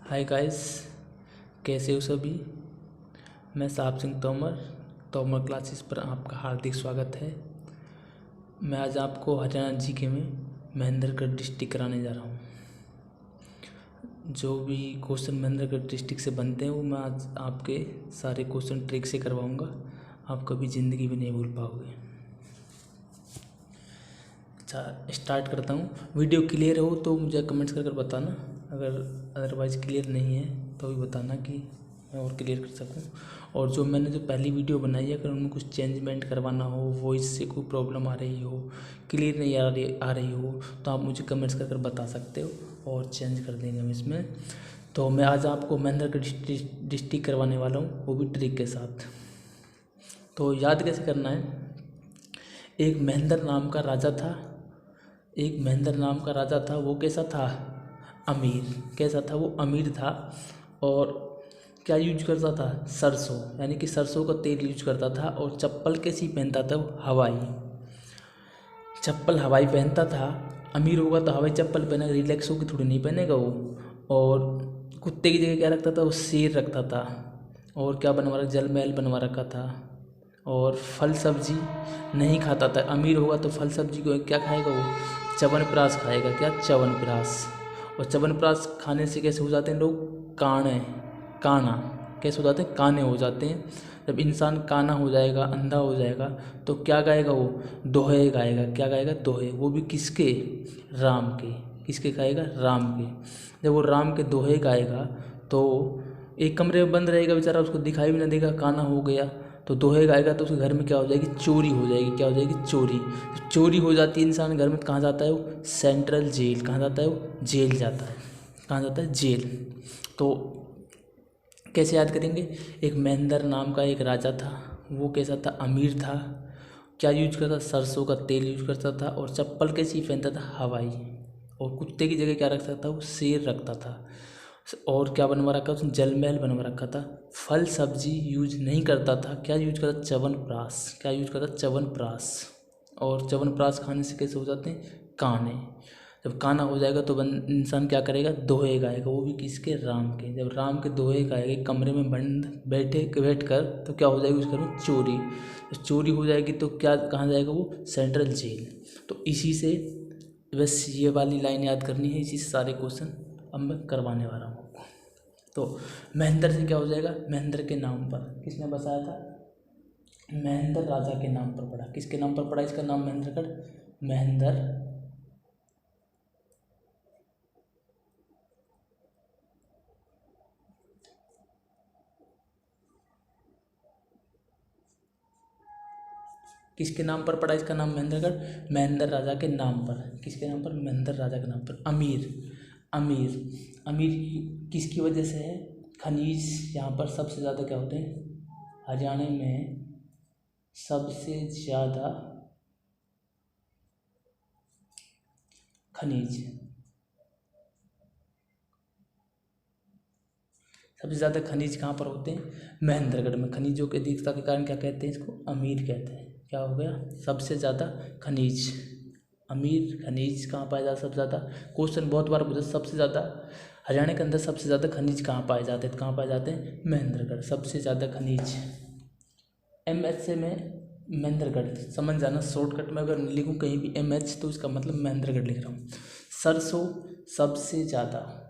Hi guys, कैसे हो सभी। मैं साहब सिंह तोमर तोमर क्लासेस पर आपका हार्दिक स्वागत है। मैं आज आपको हरियाणा जीके में महेंद्रगढ़ डिस्ट्रिक्ट कराने जा रहा हूँ। जो भी क्वेश्चन महेंद्रगढ़ डिस्ट्रिक्ट से बनते हैं वो मैं आज आपके सारे क्वेश्चन ट्रिक से करवाऊँगा। आप कभी ज़िंदगी भी नहीं भूल पाओगे। अच्छा, स्टार्ट करता हूँ। वीडियो क्लियर हो तो मुझे कमेंट्स कर बताना, अगर अदरवाइज़ क्लियर नहीं है तो भी बताना कि मैं और क्लियर कर सकूँ। और जो मैंने पहली वीडियो बनाई है, अगर उनमें कुछ चेंजमेंट करवाना हो, वॉइस से कोई प्रॉब्लम आ रही हो, क्लियर नहीं आ रही हो, तो आप मुझे कमेंट्स कर बता सकते हो और चेंज कर देंगे हम इसमें। तो मैं आज आपको महेंद्रगढ़ डिस्ट्रिक्ट करवाने वाला हूँ, वो भी ट्रिक के साथ। तो याद कैसे करना है। एक महेंद्र नाम का राजा था। एक महेंद्र नाम का राजा था। वो कैसा था? अमीर। कैसा था? वो अमीर था। और क्या यूज करता था? सरसों, यानी कि सरसों का तेल यूज करता था। और चप्पल कैसी पहनता था? वो हवाई चप्पल हवाई पहनता था। अमीर होगा तो हवाई चप्पल पहनेगा, रिलैक्सो की थोड़ी नहीं पहनेगा वो। और कुत्ते की जगह क्या रखता था? वो शेर रखता था। और क्या बनवा रखा? जल महल बनवा रखा था। और फल सब्जी नहीं खाता था। अमीर होगा तो फल सब्जी को क्या खाएगा वो? च्यवनप्राश खाएगा। क्या? च्यवनप्राश। और च्यवनप्राश खाने से कैसे हो जाते हैं लोग? काणे। काना। कैसे हो जाते हैं? काने हो जाते हैं। जब इंसान काना हो जाएगा, अंधा हो जाएगा, तो क्या गाएगा वो? दोहे गाएगा। क्या गाएगा? दोहे। वो भी किसके? राम के। किसके गाएगा? राम के। जब वो राम के दोहे गाएगा तो एक कमरे में बंद रहेगा बेचारा, उसको दिखाई भी ना देगा, काना हो गया। तो दोहे गाएगा तो उसके घर में क्या हो जाएगी? चोरी हो जाएगी। क्या हो जाएगी? चोरी। चोरी हो जाती है इंसान घर में, कहाँ जाता है वो? Central jail. कहाँ जाता है वो? जेल जाता है। कहाँ जाता है? जेल। तो कैसे याद करेंगे? एक महेंद्र नाम का एक राजा था। वो कैसा था? अमीर था। क्या यूज करता? सरसों का तेल यूज करता था। और चप्पल कैसी पहनता था? हवाई। और कुत्ते की जगह क्या रखता था? वो शेर रखता था। और क्या बनवा रखा? उसने जल महल बनवा रखा था। फल सब्जी यूज नहीं करता था। क्या यूज करता? च्यवनप्राश। क्या यूज करता? च्यवनप्राश। और च्यवनप्राश खाने से कैसे हो जाते हैं? काने। जब काना हो जाएगा तो इंसान क्या करेगा? दोहे गाएगा। वो भी किसके? राम के। जब राम के दोहे गाएगा कमरे में बंद बैठ कर, तो क्या हो जाएगी? उसके घर चोरी। जब चोरी हो जाएगी तो क्या, कहाँ जाएगा वो? Central jail. तो इसी से बस ये वाली लाइन याद करनी है। इसी से सारे क्वेश्चन अब मैं करवाने वाला हूँ आपको। तो महेंद्र से क्या हो जाएगा? महेंद्र के नाम पर। किसने बसाया था? महेंद्र राजा के नाम पर पड़ा। किसके नाम पर पड़ा इसका नाम? महेंद्रगढ़। महेंद्र किसके नाम पर पड़ा इसका नाम? महेंद्रगढ़। महेंद्र राजा के नाम पर। किसके नाम पर? महेंद्र राजा के नाम पर। अमीर। अमीर। अमीर किसकी वजह से है? खनिज यहाँ पर सबसे ज़्यादा क्या होते हैं? हरियाणा में सबसे ज़्यादा खनिज। सबसे ज़्यादा खनिज कहाँ पर होते हैं? महेंद्रगढ़ में। खनिजों की अधिकता के कारण क्या कहते हैं इसको? अमीर कहते हैं। क्या हो गया? सबसे ज़्यादा खनिज। अमीर खनिज कहाँ पाया जाता है सबसे ज़्यादा? क्वेश्चन बहुत बार पूछा। सबसे ज़्यादा हरियाणा के अंदर सबसे ज़्यादा खनिज कहाँ पाए जाते हैं? तो कहाँ पाए जाते हैं? महेंद्रगढ़। सबसे ज़्यादा खनिज। MH से में महेंद्रगढ़ समझ जाना। शॉर्टकट में अगर लिखूँ कहीं भी MH तो इसका मतलब महेंद्रगढ़ लिख रहा हूँ। सरसों सबसे ज़्यादा।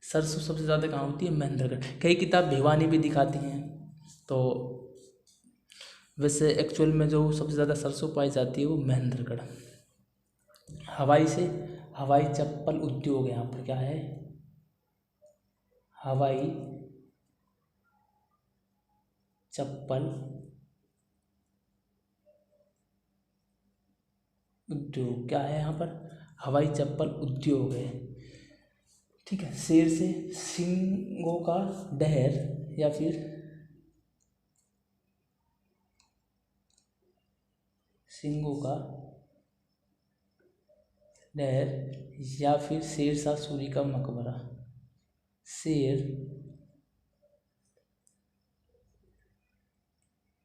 सरसों सबसे ज़्यादा कहाँ होती है? महेंद्रगढ़। कई किताब भिवानी भी दिखाती हैं। तो वैसे एक्चुअल में जो सबसे ज़्यादा सरसों पाई जाती है वो महेंद्रगढ़। हवाई से हवाई चप्पल उद्योग यहाँ पर क्या है? हवाई चप्पल उद्योग क्या है यहाँ पर? हवाई चप्पल उद्योग है। ठीक है। शेर से सींगों का डहर, या फिर सींगों का डहर, या फिर शेरशाह सूरी का मकबरा। शेर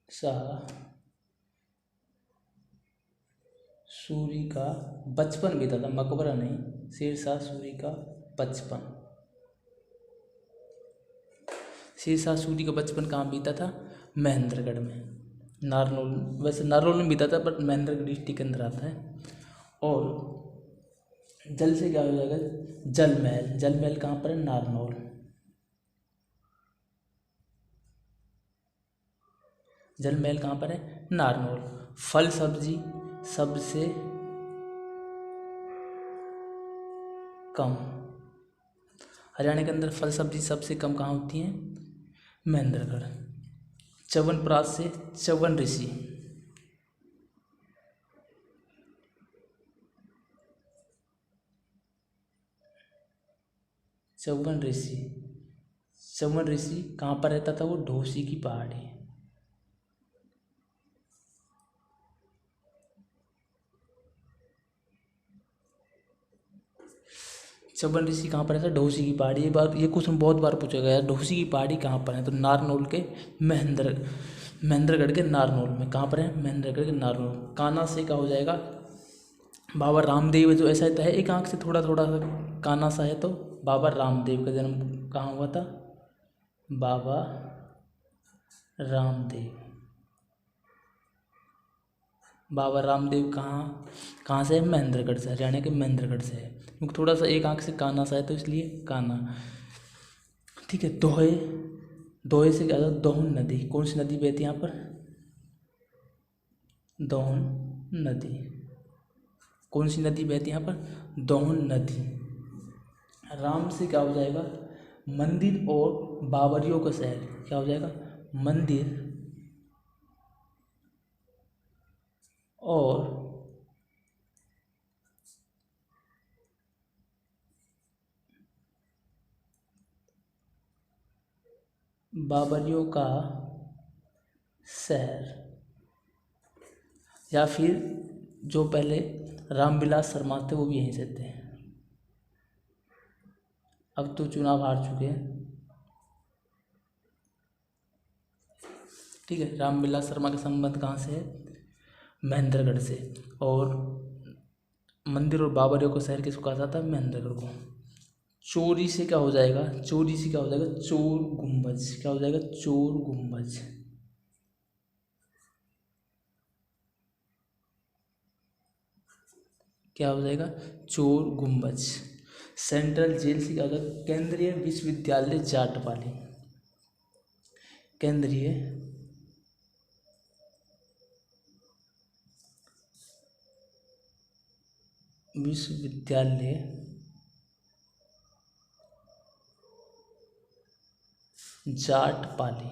शाह सूरी का बचपन बीता था, मकबरा नहीं, शेरशाह सूरी का बचपन। शेरशाह सूरी का बचपन कहाँ बीता था? महेंद्रगढ़ में, नारनौल। वैसे नारनौल में बीता था बट महेंद्रगढ़ डिस्ट्रिक्ट के अंदर आता है। और जल से क्या हो जाएगा? जल महल। जल महल कहाँ पर है? नारनौल। जल महल कहाँ पर है? नारनौल। फल सब्जी सबसे कम, हरियाणा के अंदर फल सब्जी सबसे कम कहाँ होती हैं? महेंद्रगढ़। च्यवनप्राश से च्यवन ऋषि, च्यवन ऋषि, च्यवन ऋषि कहाँ पर रहता था? वो ढोसी की पहाड़ी। च्यवन ऋषि कहाँ पर है? ढोसी की पहाड़ी। ये क्वेश्चन बहुत बार पूछा गया है, ढोसी की पहाड़ी कहाँ पर है? तो नारनौल के महेंद्रगढ़ के नारनौल में। कहाँ पर है? महेंद्रगढ़ के नारनौल। कान्हा से क्या हो जाएगा? बाबा रामदेव है, जो ऐसा है एक आंख से थोड़ा थोड़ा सा काना सा है, तो बाबा रामदेव का जन्म कहाँ हुआ था? बाबा रामदेव। बाबा रामदेव कहाँ से है? महेंद्रगढ़ से, हरियाणा के महेंद्रगढ़ से है, क्योंकि थोड़ा सा एक आंख से काना सा है तो इसलिए काना। ठीक है। दोहे, दोहे से क्या था? दोहन नदी। कौन सी नदी बहती है यहाँ पर? दोहन नदी। कौन सी नदी बहती है यहाँ पर? दोहन नदी। राम से क्या हो जाएगा? मंदिर और बावरियों का शहर। क्या हो जाएगा? मंदिर और बावरियों का शहर। या फिर जो पहले रामविलास शर्मा थे वो भी यहीं से थे, अब तो चुनाव हार चुके हैं। ठीक है। रामविलास शर्मा का संबंध कहाँ से है? महेंद्रगढ़ से। और मंदिर और बावरियों को शहर किसको कहा जाता है? महेंद्रगढ़ को। चोरी से क्या हो जाएगा? चोरी से क्या हो जाएगा? चोर गुम्बज। क्या हो जाएगा? चोर गुम्बज। क्या हो जाएगा? चोर गुम्बज। सेंट्रल जेल से क्या होगा? केंद्रीय विश्वविद्यालय जाटपाली। केंद्रीय विश्वविद्यालय जाटपाली।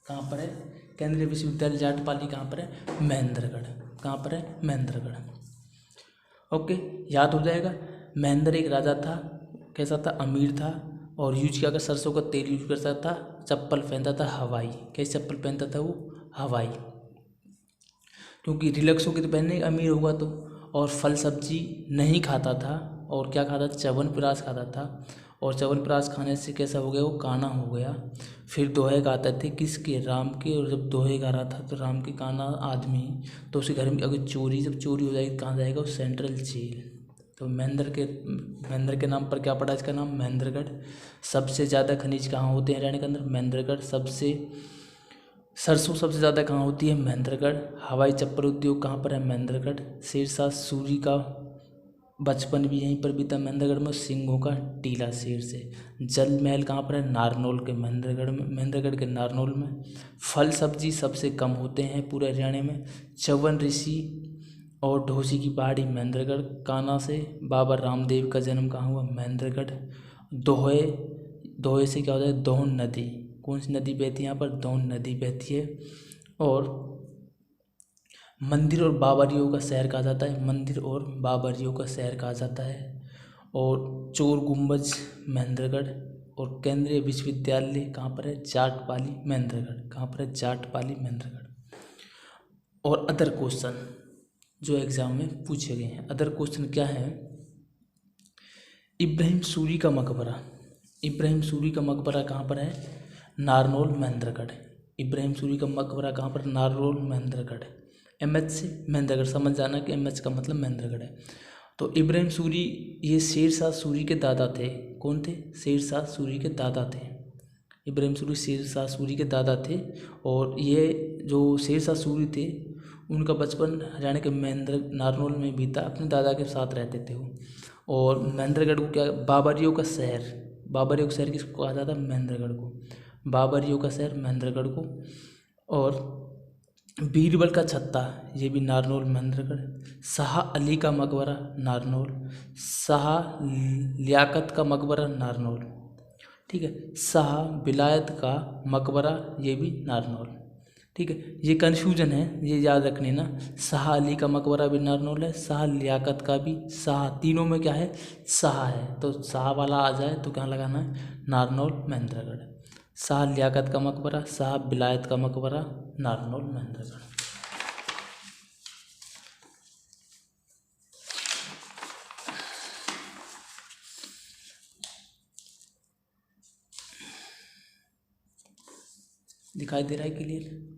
कहाँ पर है? केंद्रीय विश्वविद्यालय जाटपाली कहाँ पर है? महेंद्रगढ़। कहाँ पर है? महेंद्रगढ़। ओके, याद हो जाएगा। महेंद्र एक राजा था, कैसा था? अमीर था, और यूज क्या कर? सरसों का तेल यूज करता था। चप्पल पहनता था हवाई। कैसी चप्पल पहनता था वो? हवाई, क्योंकि रिलैक्स होकर तो पहनने, अमीर होगा तो। और फल सब्जी नहीं खाता था, और क्या खाता था? च्यवनप्राश खाता था, और च्यवनप्राश खाने से कैसा हो गया? वो काना हो गया। फिर दोहे गाते थे, किसके? राम के। और जब दोहे गा रहा था तो राम के काना आदमी, तो उसके घर में अगर चोरी, जब चोरी हो जाएगी कहाँ जाएगा? वो सेंट्रल जेल। तो महेंद्र के नाम पर क्या पड़ा इसका नाम? महेंद्रगढ़। सबसे ज़्यादा खनिज कहाँ होते हैं हरियाणा के अंदर? महेंद्रगढ़। सरसों सबसे ज़्यादा कहाँ होती है? महेंद्रगढ़। हवाई चप्पल उद्योग कहाँ पर है? महेंद्रगढ़। शेरशाह सूरी का बचपन भी यहीं पर बीता, महेंद्रगढ़ में। सिंहों का टीला शेर से। जल महल कहाँ पर है? नारनौल के महेंद्रगढ़ में, महेंद्रगढ़ के नारनौल में। फल सब्जी सबसे कम होते हैं पूरे हरियाणा में। च्यवन ऋषि और ढोसी की पहाड़ी महेंद्रगढ़। कान्हा से बाबा रामदेव का जन्म कहाँ हुआ? महेंद्रगढ़। दोहे, दोहे से क्या होता है? दोहन नदी। कौन सी नदी बहती है यहाँ पर? दोहन नदी बहती है। और मंदिर और बावरियों का शहर कहा जाता है, मंदिर और बावरियों का शहर कहा जाता है। और चोर गुम्बज महेंद्रगढ़। और केंद्रीय विश्वविद्यालय कहाँ पर है? जाटपाली महेंद्रगढ़। कहाँ पर है? जाटपाली महेंद्रगढ़। और अदर क्वेश्चन जो एग्जाम में पूछे गए हैं, अदर क्वेश्चन क्या है? इब्राहिम सूरी का मकबरा। इब्राहिम सूरी का मकबरा कहाँ पर है? नारनौल महेंद्रगढ़। इब्राहिम सूरी का मकबरा कहाँ पर, नारनौल महेंद्रगढ़। MH से महेंद्रगढ़, समझ जाना कि MH का मतलब महेंद्रगढ़ है। तो इब्राहिम सूरी ये शेरशाह सूरी के दादा थे। कौन थे? शेरशाह सूरी के दादा थे। इब्राहिम सूरी शेरशाह सूरी के दादा थे। और ये जो शेरशाह सूरी थे उनका बचपन हरियाणा के नारनौल में बीता, अपने दादा के साथ रहते थे वो। और महेंद्रगढ़ को क्या, बाबरियों का शहर, बाबरियों का शहर किसको कहा जाता है? महेंद्रगढ़ को, बाबरियों का शहर महेंद्रगढ़ को। और बीरबल का छत्ता, ये भी नारनौल महेंद्रगढ़। शाह अली का मकबरा नारनौल, शाह लियाकत का मकबरा नारनौल, ठीक है। शाह विलायत का मकबरा, ये भी नारनौल, ठीक है। ये कन्फ्यूजन है, ये याद रखने ना, शाह अली का मकबरा भी नारनौल है, शाह लियाकत का भी, शाह तीनों में क्या है? शाह है, तो शाह वाला आ जाए तो क्या लगाना है? नारनौल महेंद्रगढ़। शाह लियाकत का मकबरा, शाह विलायत का मकबरा, नारनौल महेंद्रगढ़। दिखाई दे रहा है क्लियर?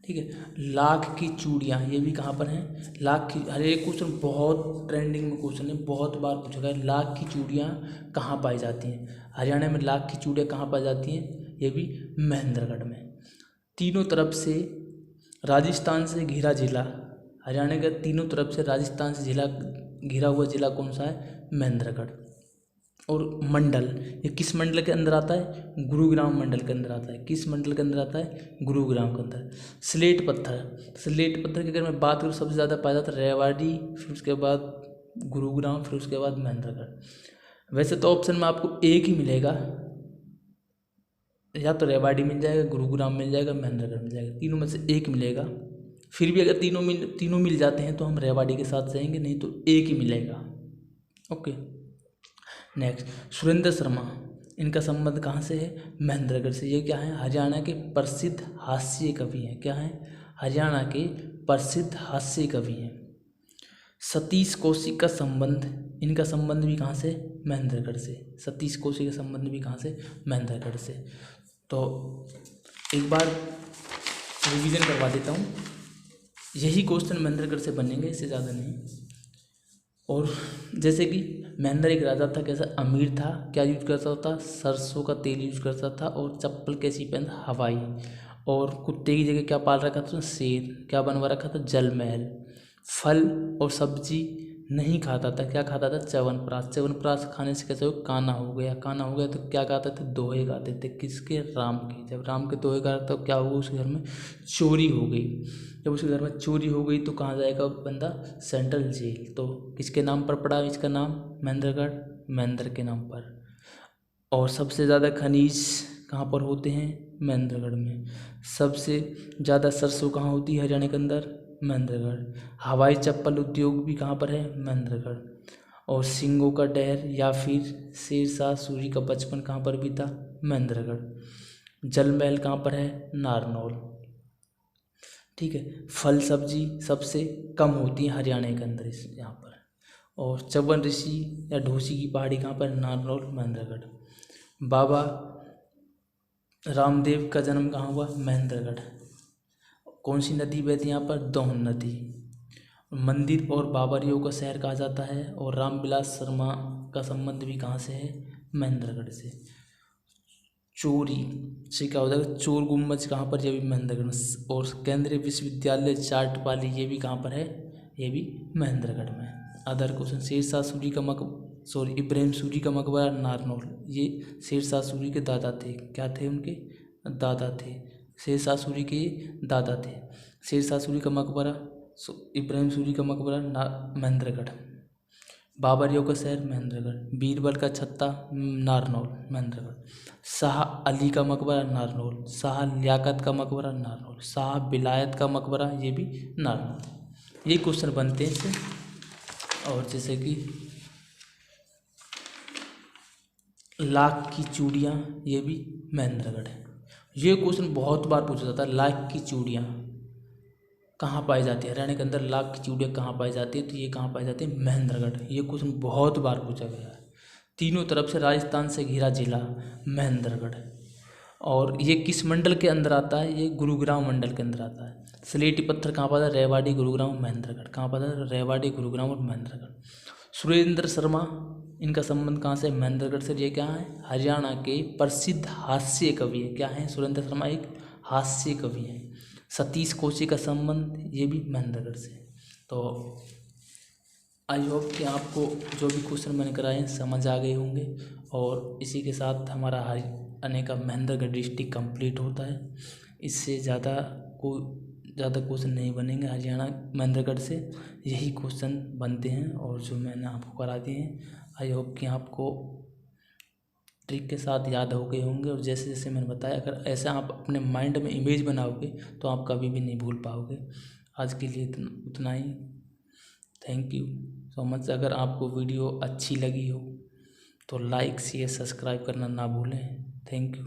ठीक है। लाख की चूड़ियाँ, ये भी कहाँ पर हैं? लाख की, हर एक क्वेश्चन बहुत ट्रेंडिंग में क्वेश्चन है, बहुत बार पूछा गया है। लाख की चूड़ियाँ कहाँ पाई जाती हैं? हरियाणा में लाख की चूड़ियाँ कहाँ पाई जाती हैं? ये भी महेंद्रगढ़ में। तीनों तरफ से राजस्थान से घिरा जिला, हरियाणा का तीनों तरफ से राजस्थान से जिला घिरा हुआ जिला कौन सा है? महेंद्रगढ़। और मंडल, ये किस मंडल के अंदर आता है? गुरुग्राम मंडल के अंदर आता है। किस मंडल के अंदर आता है? गुरुग्राम के अंदर। स्लेट पत्थर, स्लेट पत्थर की अगर मैं बात करूँ सबसे ज़्यादा पाया जाता है रेवाड़ी, फिर उसके बाद गुरुग्राम, फिर उसके बाद महेंद्रगढ़। वैसे तो ऑप्शन में आपको एक ही मिलेगा, या तो रेवाड़ी मिल जाएगा, गुरुग्राम मिल जाएगा, महेंद्रगढ़ मिल जाएगा, तीनों में से एक मिलेगा। फिर भी अगर तीनों मिल जाते हैं तो हम रेवाड़ी के साथ जाएंगे, नहीं तो एक ही मिलेगा। ओके। नेक्स्ट, सुरेंद्र शर्मा, इनका संबंध कहाँ से है? महेंद्रगढ़ से। ये क्या है? हरियाणा के प्रसिद्ध हास्य कवि हैं। क्या है? हरियाणा के प्रसिद्ध हास्य कवि हैं। सतीश कौशिक का संबंध, इनका संबंध भी कहाँ से? महेंद्रगढ़ से। सतीश कौशिक का संबंध भी कहाँ से? महेंद्रगढ़ से। तो एक बार रिवीजन करवा देता हूँ, यही क्वेश्चन महेंद्रगढ़ से बनेंगे, इससे ज़्यादा नहीं। और जैसे कि महेंद्र एक राजा था, कैसा? अमीर था। क्या यूज करता था? सरसों का तेल यूज करता था। और चप्पल कैसी पहनता? हवाई। और कुत्ते की जगह क्या पाल रखा था? शेर। क्या बनवा रखा था? जल महल। फल और सब्जी नहीं खाता था। क्या खाता था? च्यवनप्राश। च्यवनप्राश खाने से कैसे हो? काना हो गया। काना हो गया तो क्या गाते थे? दोहे गाते थे। किसके? राम के। जब राम के दोहे गा तो क्या हुआ? उसके घर में चोरी हो गई। जब उसके घर में चोरी हो गई तो कहाँ जाएगा बंदा? Central jail. तो किसके नाम पर पड़ा इसका नाम? महेंद्रगढ़, महेंद्र के नाम पर। और सबसे ज़्यादा खनिज कहाँ पर होते हैं? महेंद्रगढ़ में। सबसे ज़्यादा सरसों कहाँ होती है हरियाणा के अंदर? महेंद्रगढ़। हवाई चप्पल उद्योग भी कहाँ पर है? महेंद्रगढ़। और सिंगों का डर या फिर शेरशाह सूरी का बचपन कहाँ पर बीता? महेंद्रगढ़। जल महल कहाँ पर है? नारनौल। ठीक है। फल सब्जी सबसे कम होती है हरियाणा के अंदर इस यहाँ पर। और चवन ऋषि या ढोसी की पहाड़ी कहाँ पर? नारनौल, महेंद्रगढ़। बाबा रामदेव का जन्म कहाँ हुआ? महेंद्रगढ़। कौन सी नदी बहती यहाँ पर? दोहन नदी। मंदिर और बाबरियों का शहर कहा जाता है। और रामविलास शर्मा का संबंध भी कहाँ से है? महेंद्रगढ़ से। चोरी से क्या होता है? चोर गुम्बज कहाँ पर? ये भी महेंद्रगढ़। और केंद्रीय विश्वविद्यालय चाटपाली, ये भी कहाँ पर है? ये भी महेंद्रगढ़ में। अदर क्वेश्चन, शेरशाह सूरी का इब्राहिम सूरी का मकबरा नारनौल। ये शेरशाह सूरी के दादा थे। क्या थे? उनके दादा थे। शेरशाह सूरी के दादा थे। शेरशाह सूरी का मकबरा, इब्राहिम सूरी का मकबरा महेंद्रगढ़। बाबरियों का शहर महेंद्रगढ़। बीरबल का छत्ता नारनौल, महेंद्रगढ़। शाह अली का मकबरा नारनौल। शाह लियाकत का मकबरा नारनौल। शाह विलायत का मकबरा, ये भी नारनौल। ये क्वेश्चन बनते हैं इससे। और जैसे कि लाख की चूड़ियाँ, ये भी महेंद्रगढ़ है। ये क्वेश्चन बहुत बार पूछा जाता है, लाख की चूड़ियाँ कहाँ पाई जाती है? हरियाणा के अंदर लाख की चूड़ियाँ कहाँ पाई जाती है? तो ये कहाँ पाई जाती है? महेंद्रगढ़। ये क्वेश्चन बहुत बार पूछा गया है। तीनों तरफ से राजस्थान से घिरा जिला महेंद्रगढ़। और ये किस मंडल के अंदर आता है? ये गुरुग्राम मंडल के अंदर आता है। स्लेटी पत्थर कहाँ पर है? रेवाड़ी, गुरुग्राम, महेंद्रगढ़। कहाँ पर है? रेवाड़ी, गुरुग्राम और महेंद्रगढ़। सुरेंद्र शर्मा, इनका संबंध कहाँ से? महेंद्रगढ़ से। ये क्या है? हरियाणा के प्रसिद्ध हास्य कवि है। क्या है? सुरेंद्र शर्मा एक हास्य कवि हैं। सतीश कोची का संबंध, ये भी महेंद्रगढ़ से। तो आई होप कि आपको जो भी क्वेश्चन मैंने कराए हैं समझ आ गए होंगे। और इसी के साथ हमारा हरियाणा का महेंद्रगढ़ डिस्ट्रिक्ट कंप्लीट होता है। इससे ज़्यादा क्वेश्चन नहीं बनेंगे हरियाणा महेंद्रगढ़ से, यही क्वेश्चन बनते हैं और जो मैंने आपको करा दिए हैं। आई होप कि आपको ट्रिक के साथ याद हो गए होंगे। और जैसे जैसे मैंने बताया, अगर ऐसा आप अपने माइंड में इमेज बनाओगे तो आप कभी भी नहीं भूल पाओगे। आज के लिए उतना ही। Thank you so much. अगर आपको वीडियो अच्छी लगी हो तो लाइक शेयर सब्सक्राइब करना ना भूलें। Thank you.